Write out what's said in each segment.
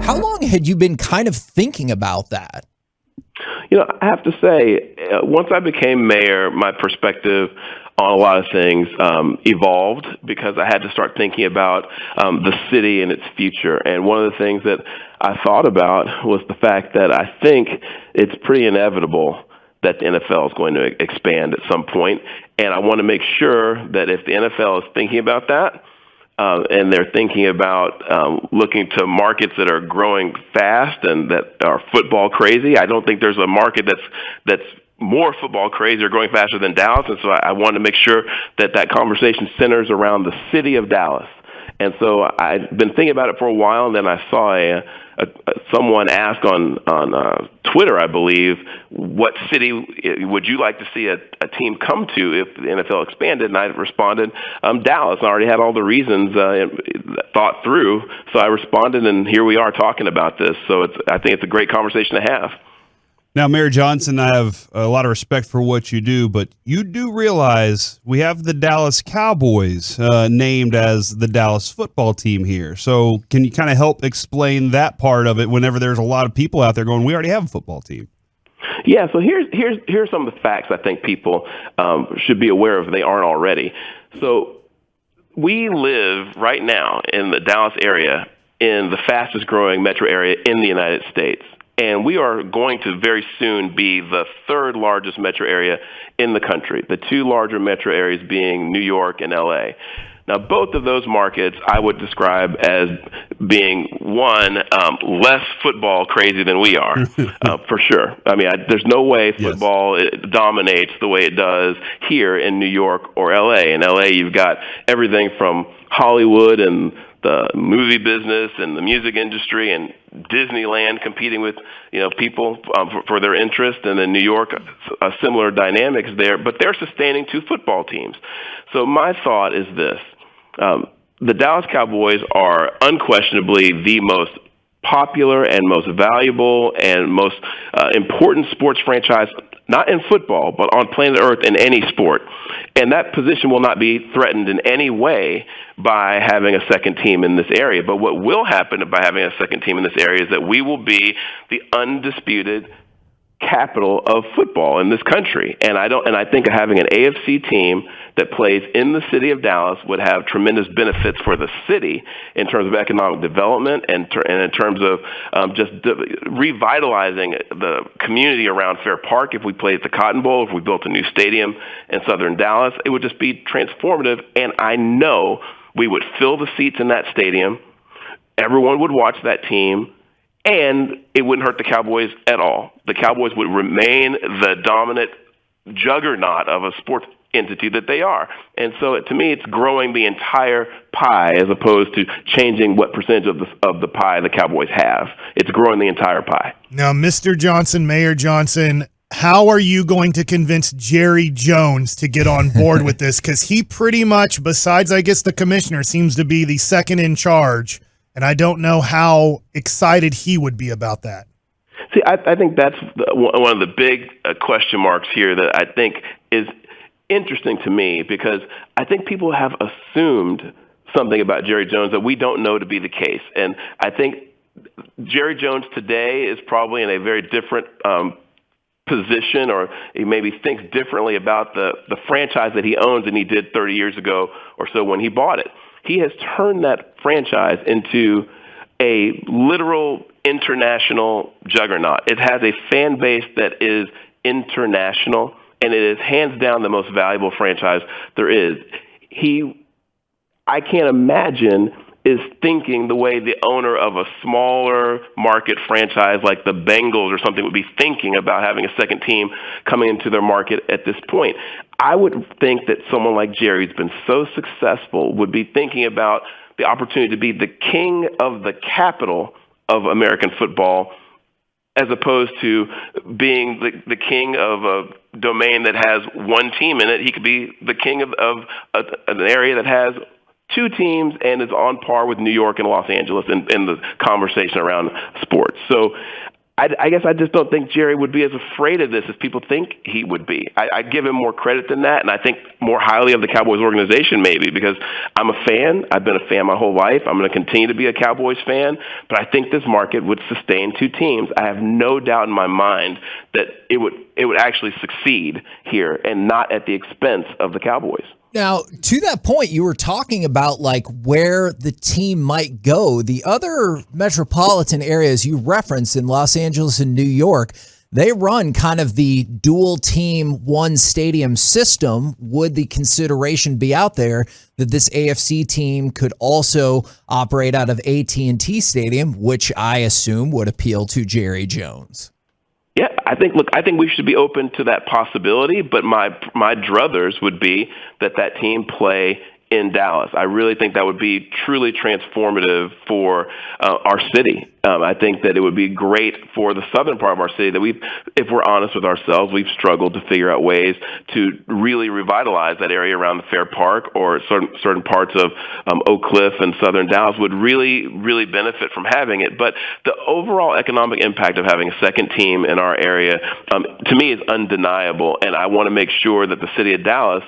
How long had you been kind of thinking about that? I have to say, once I became mayor, my perspective on a lot of things evolved because I had to start thinking about the city and its future. And one of the things that I thought about was the fact that I think it's pretty inevitable that the NFL is going to expand at some point. And I want to make sure that if the NFL is thinking about that, and they're thinking about looking to markets that are growing fast and that are football crazy. I don't think there's a market that's more football crazy or growing faster than Dallas, and so I want to make sure that conversation centers around the city of Dallas. And so I've been thinking about it for a while, and then I saw someone ask on Twitter, I believe, what city would you like to see a team come to if the NFL expanded? And I responded, Dallas. I already had all the reasons thought through, so I responded, and here we are talking about this. So I think it's a great conversation to have. Now, Mayor Johnson, I have a lot of respect for what you do, but you do realize we have the Dallas Cowboys named as the Dallas football team here. So can you kind of help explain that part of it whenever there's a lot of people out there going, we already have a football team? Yeah, so here's some of the facts I think people should be aware of if they aren't already. So we live right now in the Dallas area in the fastest growing metro area in the United States. And we are going to very soon be the third largest metro area in the country, the two larger metro areas being New York and L.A. Now, both of those markets I would describe as being, one, less football crazy than we are, for sure. I mean, there's no way football dominates the way it does here in New York or L.A. In L.A., you've got everything from Hollywood and the movie business and the music industry and Disneyland competing with people for their interest, and in New York, similar dynamics there. But they're sustaining two football teams. So my thought is this: the Dallas Cowboys are unquestionably the most popular and most valuable and most important sports franchise, not in football, but on planet Earth in any sport. And that position will not be threatened in any way by having a second team in this area. But what will happen by having a second team in this area is that we will be the undisputed capital of football in this country. And I think having an AFC team that plays in the city of Dallas would have tremendous benefits for the city in terms of economic development and in terms of just revitalizing the community around Fair Park. If we played at the Cotton Bowl, if we built a new stadium in southern Dallas, it would just be transformative. And I know we would fill the seats in that stadium. Everyone would watch that team. And it wouldn't hurt the Cowboys at all. The Cowboys would remain the dominant juggernaut of a sports entity that they are. And so to me, it's growing the entire pie as opposed to changing what percentage of the pie the Cowboys have. It's growing the entire pie. Now, Mr. Johnson, Mayor Johnson, how are you going to convince Jerry Jones to get on board with this? Because he pretty much, besides, I guess, the commissioner, seems to be the second in charge. And I don't know how excited he would be about that. See, I think that's one of the big question marks here that I think is interesting to me, because I think people have assumed something about Jerry Jones that we don't know to be the case. And I think Jerry Jones today is probably in a very different position, or he maybe thinks differently about the franchise that he owns than he did 30 years ago or so when he bought it. He has turned that franchise into a literal international juggernaut. It has a fan base that is international, and it is hands down the most valuable franchise there is. I can't imagine, is thinking the way the owner of a smaller market franchise like the Bengals or something would be thinking about having a second team coming into their market at this point. I would think that someone like Jerry, who's been so successful, would be thinking about the opportunity to be the king of the capital of American football, as opposed to being the king of a domain that has one team in it. He could be the king of an area that has two teams and is on par with New York and Los Angeles in the conversation around sports. So I guess I just don't think Jerry would be as afraid of this as people think he would be. I give him more credit than that, and I think more highly of the Cowboys organization maybe because I'm a fan. I've been a fan my whole life. I'm going to continue to be a Cowboys fan, but I think this market would sustain two teams. I have no doubt in my mind that it would actually succeed here and not at the expense of the Cowboys. Now, to that point, you were talking about like where the team might go. The other metropolitan areas you referenced in Los Angeles and New York, they run kind of the dual team one stadium system. Would the consideration be out there that this AFC team could also operate out of AT&T Stadium, which I assume would appeal to Jerry Jones? Yeah, I think we should be open to that possibility, but my druthers would be that team play in Dallas. I really think that would be truly transformative for our city. I think that it would be great for the southern part of our city that if we're honest with ourselves, we've struggled to figure out ways to really revitalize that area around the Fair Park or certain parts of Oak Cliff and southern Dallas would really, really benefit from having it. But the overall economic impact of having a second team in our area, to me, is undeniable. And I want to make sure that the city of Dallas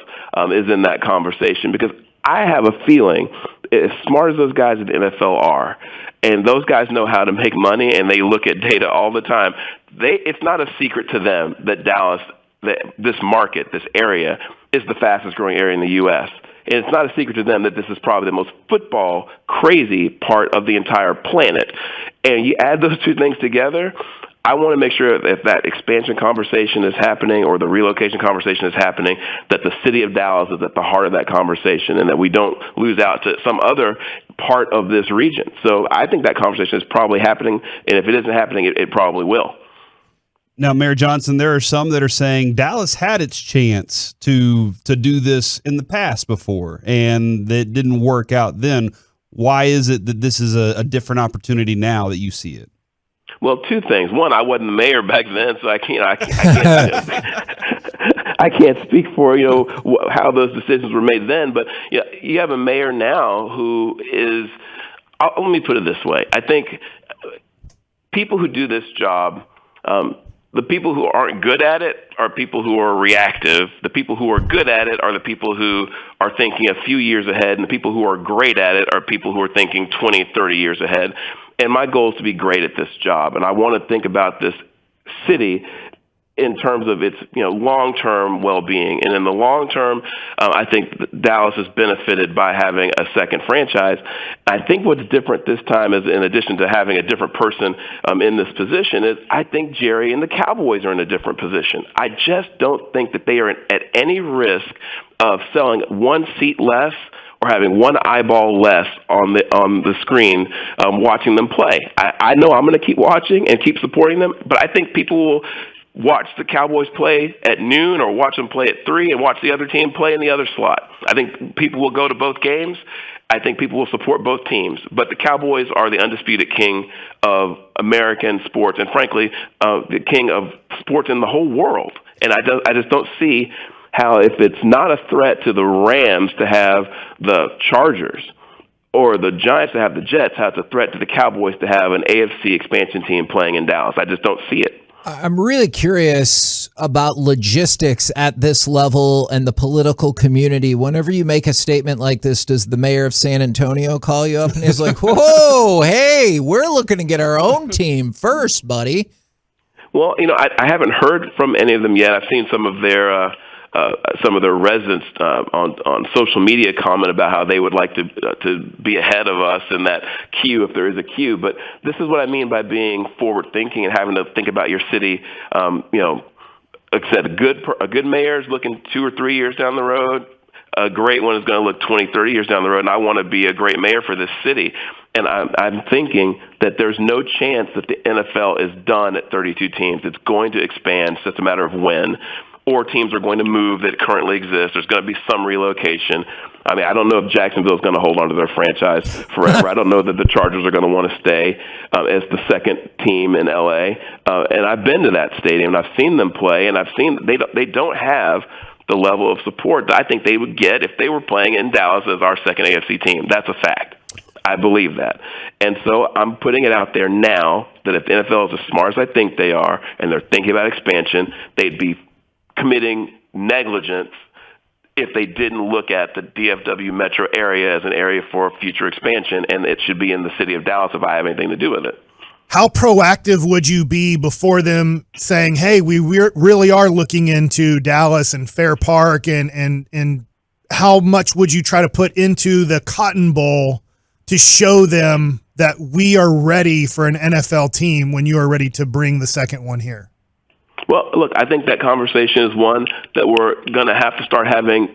is in that conversation because I have a feeling, as smart as those guys at the NFL are, and those guys know how to make money, and they look at data all the time, it's not a secret to them that Dallas, this market, this area, is the fastest growing area in the U.S. And it's not a secret to them that this is probably the most football crazy part of the entire planet. And you add those two things together, I want to make sure that if that expansion conversation is happening or the relocation conversation is happening, that the city of Dallas is at the heart of that conversation and that we don't lose out to some other part of this region. So I think that conversation is probably happening, and if it isn't happening, it probably will. Now, Mayor Johnson, there are some that are saying Dallas had its chance to do this in the past before, and it didn't work out then. Why is it that this is a different opportunity now that you see it? Well, two things. One, I wasn't the mayor back then, so I can't I can't speak for how those decisions were made then. But you have a mayor now who is. Let me put it this way: I think people who do this job, the people who aren't good at it are people who are reactive. The people who are good at it are the people who are thinking a few years ahead, and the people who are great at it are people who are thinking 20, 30 years ahead. And my goal is to be great at this job, and I want to think about this city in terms of its long-term well-being. And in the long term, I think Dallas has benefited by having a second franchise. I think what's different this time is, in addition to having a different person in this position, is I think Jerry and the Cowboys are in a different position. I just don't think that they are at any risk of selling one seat less or having one eyeball less on the screen watching them play. I know I'm going to keep watching and keep supporting them, but I think people will watch the Cowboys play at noon or watch them play at 3 and watch the other team play in the other slot. I think people will go to both games. I think people will support both teams. But the Cowboys are the undisputed king of American sports and, frankly, the king of sports in the whole world. And I just don't see how, if it's not a threat to the Rams to have the Chargers or the Giants to have the Jets, how it's a threat to the Cowboys to have an AFC expansion team playing in Dallas. I just don't see it. I'm really curious about logistics at this level and the political community. Whenever you make a statement like this, does the mayor of San Antonio call you up and he's like, whoa, hey, we're looking to get our own team first, buddy? Well, I haven't heard from any of them yet. I've seen some of their residents on social media comment about how they would like to be ahead of us in that queue, if there is a queue. But this is what I mean by being forward-thinking and having to think about your city. Like I said, a good mayor is looking 2 or 3 years down the road. A great one is going to look 20, 30 years down the road, and I want to be a great mayor for this city. And I'm thinking that there's no chance that the NFL is done at 32 teams. It's going to expand. It's just a matter of when. Or teams are going to move that currently exist. There's going to be some relocation. I mean, I don't know if Jacksonville is going to hold on to their franchise forever. I don't know that the Chargers are going to want to stay as the second team in L.A. And I've been to that stadium, and I've seen them play, and I've seen they don't have the level of support that I think they would get if they were playing in Dallas as our second AFC team. That's a fact. I believe that. And so I'm putting it out there now that if the NFL is as smart as I think they are and they're thinking about expansion, they'd be committing negligence if they didn't look at the DFW metro area as an area for future expansion, and it should be in the city of Dallas if I have anything to do with it. How proactive would you be before them saying, hey, we really are looking into Dallas and Fair Park, and how much would you try to put into the Cotton Bowl to show them that we are ready for an NFL team when you are ready to bring the second one here? Well, look, I think that conversation is one that we're going to have to start having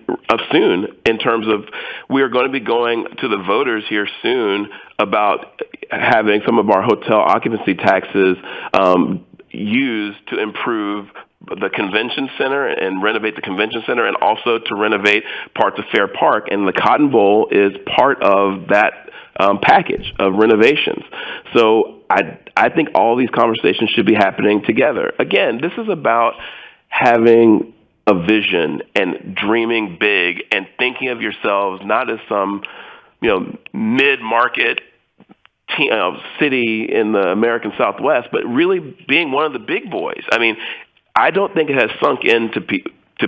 soon, in terms of we are going to be going to the voters here soon about having some of our hotel occupancy taxes used to improve the convention center and renovate the convention center, and also to renovate parts of Fair Park. And the Cotton Bowl is part of that package of renovations. So I think all these conversations should be happening together. Again, this is about having a vision and dreaming big and thinking of yourselves not as some, mid-market city in the American Southwest, but really being one of the big boys. I mean, I don't think it has sunk into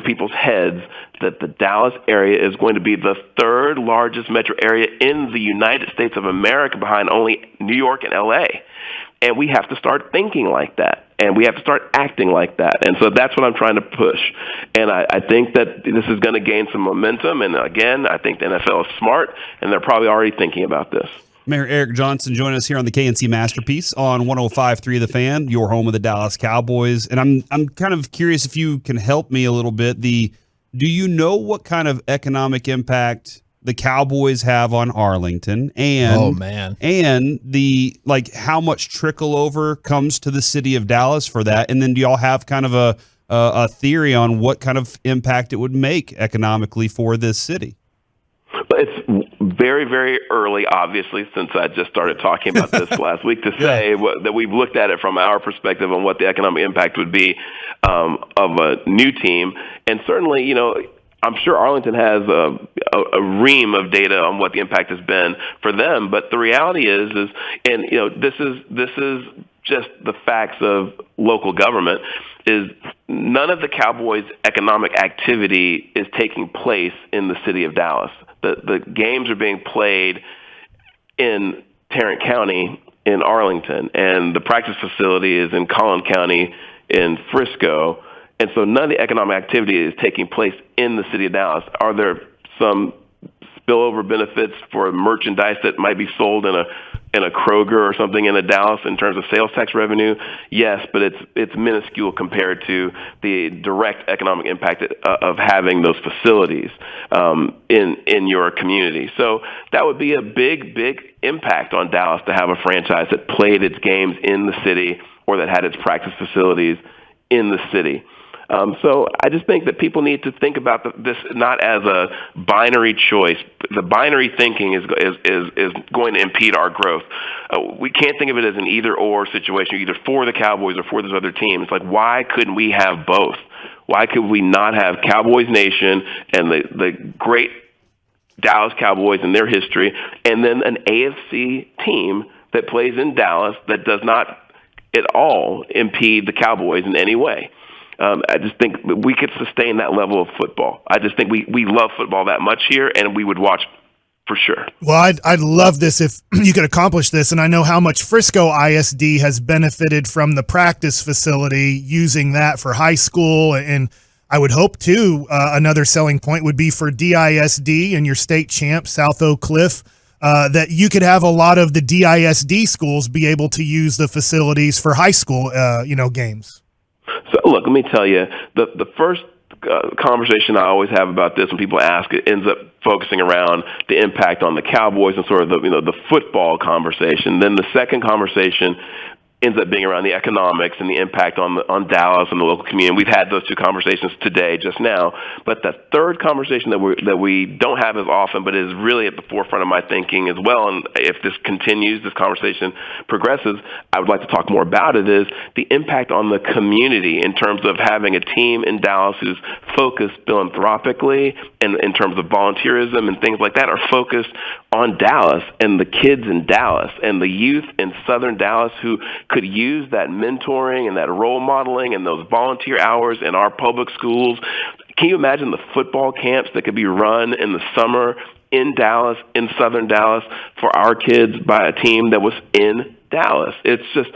people's heads that the Dallas area is going to be the third largest metro area in the United States of America, behind only New York and LA. And we have to start thinking like that, and we have to start acting like that. And so that's what I'm trying to push. And I think that this is going to gain some momentum. And again, I think the NFL is smart, and they're probably already thinking about this. Mayor Eric Johnson joining us here on the K&C Masterpiece on 105.3 The Fan, your home of the Dallas Cowboys. And I'm kind of curious if you can help me a little bit. Do you know what kind of economic impact the Cowboys have on Arlington, and how much trickle over comes to the city of Dallas for that? And then do y'all have kind of a theory on what kind of impact it would make economically for this city? It's very, very early, obviously, since I just started talking about this last week, to say that we've looked at it from our perspective on what the economic impact would be of a new team. And certainly, I'm sure Arlington has a ream of data on what the impact has been for them. But the reality is this is just the facts of local government, is none of the Cowboys' economic activity is taking place in the city of Dallas. The games are being played in Tarrant County in Arlington, and the practice facility is in Collin County in Frisco. And so none of the economic activity is taking place in the city of Dallas. Are there some spillover benefits for merchandise that might be sold in a Kroger or something in Dallas in terms of sales tax revenue? Yes, but it's minuscule compared to the direct economic impact of having those facilities in your community. So that would be a big, big impact on Dallas to have a franchise that played its games in the city, or that had its practice facilities in the city. So I just think that people need to think about this not as a binary choice. The binary thinking is going to impede our growth. We can't think of it as an either-or situation, either for the Cowboys or for this other team. It's like, why couldn't we have both? Why could we not have Cowboys Nation and the great Dallas Cowboys and their history, and then an AFC team that plays in Dallas that does not at all impede the Cowboys in any way? I just think we could sustain that level of football. I just think we love football that much here, and we would watch for sure. Well, I'd love this if you could accomplish this, and I know how much Frisco ISD has benefited from the practice facility, using that for high school, and I would hope, too, another selling point would be for DISD and your state champ, South Oak Cliff, that you could have a lot of the DISD schools be able to use the facilities for high school games. So, look, let me tell you, the first conversation I always have about this when people ask, it ends up focusing around the impact on the Cowboys and sort of the football conversation. Then the second conversation ends up being around the economics and the impact on Dallas and the local community. We've had those two conversations today, just now. But the third conversation that we don't have as often, but is really at the forefront of my thinking as well, and if this continues, this conversation progresses, I would like to talk more about it, is the impact on the community in terms of having a team in Dallas who's focused philanthropically and in terms of volunteerism and things like that, are focused on Dallas and the kids in Dallas and the youth in Southern Dallas who could use that mentoring and that role modeling and those volunteer hours in our public schools. Can you imagine the football camps that could be run in the summer in Dallas, in Southern Dallas, for our kids by a team that was in Dallas? It's just,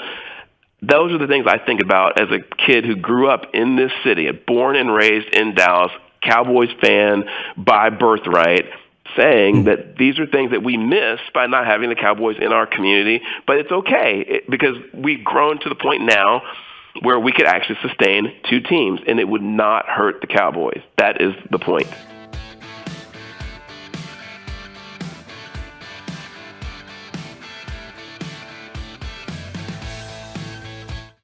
those are the things I think about as a kid who grew up in this city, born and raised in Dallas, Cowboys fan by birthright, saying that these are things that we miss by not having the Cowboys in our community. But it's okay because we've grown to the point now where we could actually sustain two teams, and it would not hurt the Cowboys. That is the point.